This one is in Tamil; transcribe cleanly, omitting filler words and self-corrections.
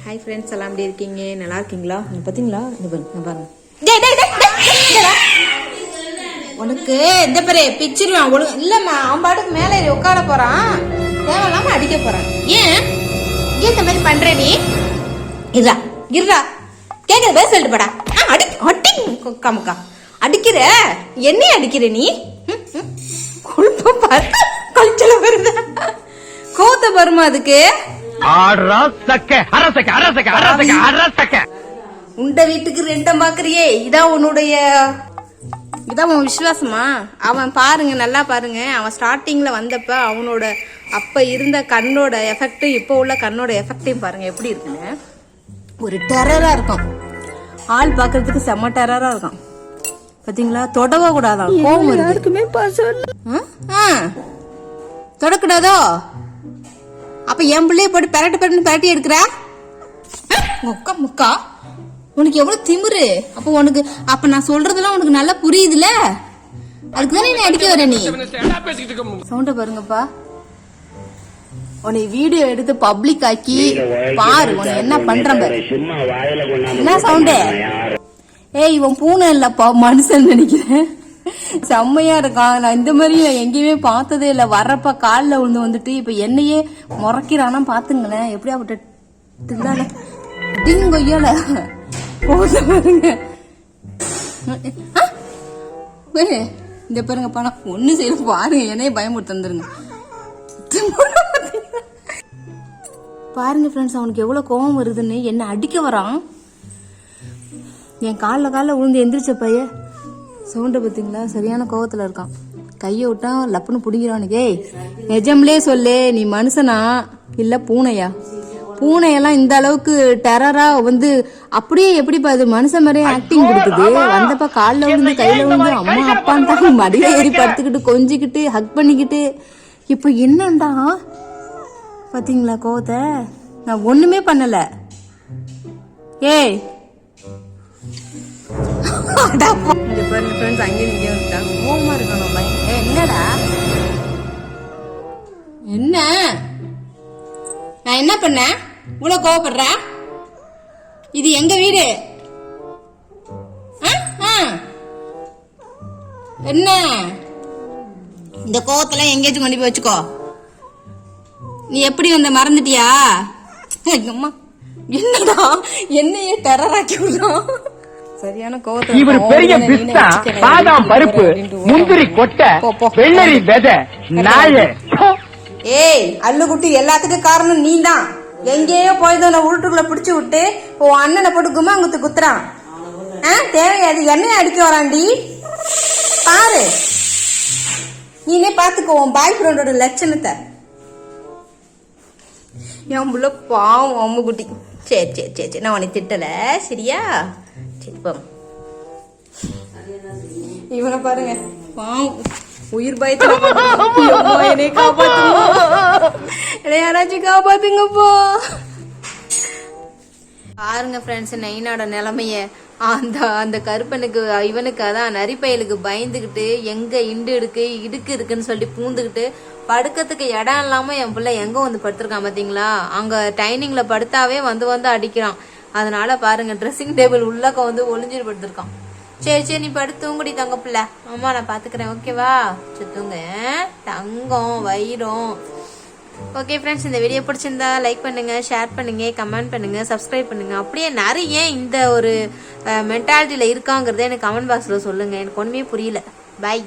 ஹாய் ஃப்ரெண்ட்ஸ், எல்லாம் எப்படி இருக்கீங்க? நல்லா இருக்கீங்களா? பார்த்தீங்களா? பாருங்க. உனக்கு இந்த பேரு பிச்சிருவான் ஒழுங்கு இல்லம்மா. அவன் பாட்டுக்கு மேலே உட்கார போறான், தேவையில்லாம அடிக்க போறான். ஏன் இந்த மாதிரி பண்ற நீ? இருடா இருடா, கேட்கற பேச சொல்லிட்டு போடா. அடிக்கா அடிக்கிற என்னைய அடிக்கிற நீ? குழப்பம் பாரு, கழிச்சல வருது, கோத்த வருமா அதுக்கு? உண்ட வீட்டுக்கு ரெண்டம் பாக்குறியே, இதான் உன்னுடைய, இதான் உன் விசுவாசமா? அவன் பாருங்க, நல்லா பாருங்க, அவன் ஸ்டார்டிங்ல வந்தப்ப அவனோட அப்ப இருந்த கண்ணோட எஃபெக்ட் இப்போ உள்ள கண்ணோட எஃபெக்டையும் பாருங்க எப்படி இருக்குன்னு. ஒரு டெரரா இருக்கும், ஆள் பாக்குறதுக்கு செம்ம டெரரா இருக்கும். பாத்தீங்களா? தொடவ கூடாதான், கோவம் இருக்குமே. தொடக்கூடாதோ? அப்ப என் பிள்ளைய போட்டு பெரட்டி எடுக்கிற முக்கா முக்கா. உனக்கு எவ்வளவு திமிரு? அப்ப உனக்கு அப்ப நான் சொல்றதெல்லாம் உனக்கு நல்லா புரியுதுல, அதுக்குதானே நீ அடிக்க வர. நீ சவுண்ட பாருங்கப்பா, உன்னை வீடியோ எடுத்து பப்ளிக் ஆக்கி பாரு உன்னை என்ன பண்றேன் பாரு. என்ன சவுண்டு? ஏய், இவன் பூனை இல்லப்பா, மனுஷன் நினைக்கிறேன். செம்மையா இருக்கான். நான் இந்த மாதிரி எங்கேயுமே பார்த்ததே இல்லை. வர்றப்ப காலில் விழுந்து வந்துட்டு இப்ப என்னையே முறைக்கிறானா பாத்துங்களேன். எப்படியா விட்டுல கொய்யால பாருங்க. இந்த பாருங்க பணம் ஒண்ணு செய்ய பாருங்க, என்னையே பயமுறுத்து வந்துருங்க. பாருங்க ஃப்ரெண்ட்ஸ், அவனுக்கு எவ்வளவு கோபம் வருதுன்னு. என்ன அடிக்க வரான். என் காலில் விழுந்து எந்திரிச்ச பைய சவுண்ட பார்த்தீங்களா? சரியான கோவத்துல இருக்கான். கையை விட்டா லப்புன்னு பிடிக்கிறானுக்கே. நிஜம்லே சொல்லு, நீ மனுஷனா இல்ல பூனையா? பூனையெல்லாம் இந்த அளவுக்கு டெரரா வந்து அப்படியே எப்படி பாது மனுஷன் மாதிரியே ஆக்டிங் கொடுக்குது. வந்தப்ப காலில் விழுந்து கையில விழுந்து அம்மா அப்பான்னு தான் மடியில ஏறி படுத்துக்கிட்டு கொஞ்சிக்கிட்டு ஹக் பண்ணிக்கிட்டு. இப்ப என்னண்டா பாத்தீங்களா கோவத்தை? நான் ஒண்ணுமே பண்ணல. ஏய் என்னடா என்ன? நான் என்ன பண்ண இவ்வளவு கோவப்படுற? இது எங்க வீடு. என்ன இந்த கோவத்தெல்லாம் எங்கேயாச்சும் கொண்டு போய் வச்சுக்கோ. நீ எப்படி வந்த மறந்துட்டியா? அம்மா என்னடா என்னையே டெரராக்கி விடுறான். சரியான கோவத்துல இவர் பெரிய பிஸ்தா, பாதாம் பருப்பு, முந்திரி கொட்டை, வெள்ளரி விதை, நாய. ஏய் அல்லுகுட்டி, எல்லாத்துக்கும் காரணம் நீ தான். எங்கேயோ போயதோ உருட்டுக்குள்ள பிடிச்சு விட்டு உன் அண்ணனை போட்டு குமாங்குத்து குத்துறான். தேவையாது, என்னைய அடிக்க வராண்டி பாரு. நீனே பாத்துக்கோ உன் பாய் ஃப்ரெண்டோட லட்சணத்தை. என் புள்ள பாவம் அம்முக்குட்டி. சரி சரி சரி சரி, நான் உன்னை திட்டல சரியா? சரி போங்க. இவனை பாருங்க, பாவம் உயிர் பயத்துல என்னை காப்பாத்துங்க, யாராச்சும் காப்பாத்துங்கப்பா. பாருங்க ஃப்ரெண்ட்ஸ், நைனாட நிலைமைய. அந்த கருப்பனுக்கு இவனுக்கு அதான் நரிப்பயலுக்கு பயந்துகிட்டு எங்க இடுக்கு இருக்குன்னு சொல்லி பூந்துக்கிட்டு படுக்கிறதுக்கு இடம் இல்லாம என் பிள்ளை எங்க வந்து படுத்திருக்கான் பாத்தீங்களா? அங்க டைனிங்ல படுத்தாவே வந்து அடிக்கிறான். அதனால பாருங்க, ட்ரெஸ்ஸிங் டேபிள் உள்ளக்க வந்து ஒளிஞ்சிட்டு படுத்திருக்கான். சரி சரி, நீ படுத்துங்கடி தங்க பிள்ளை, அம்மா நான் பாத்துக்கிறேன் ஓகேவா? சுத்துங்க தங்கம் வைரம். ஓகே ஃப்ரெண்ட்ஸ், இந்த வீடியோ பிடிச்சிருந்தா லைக் பண்ணுங்க, ஷேர் பண்ணுங்க, கமெண்ட் பண்ணுங்க, சப்ஸ்கிரைப் பண்ணுங்க. அப்படியே நிறைய இந்த ஒரு மென்டாலிட்டியில இருக்காங்கிறத எனக்கு கமெண்ட் பாக்ஸ்ல சொல்லுங்க. எனக்கு ஒண்ணுமே புரியல. பை.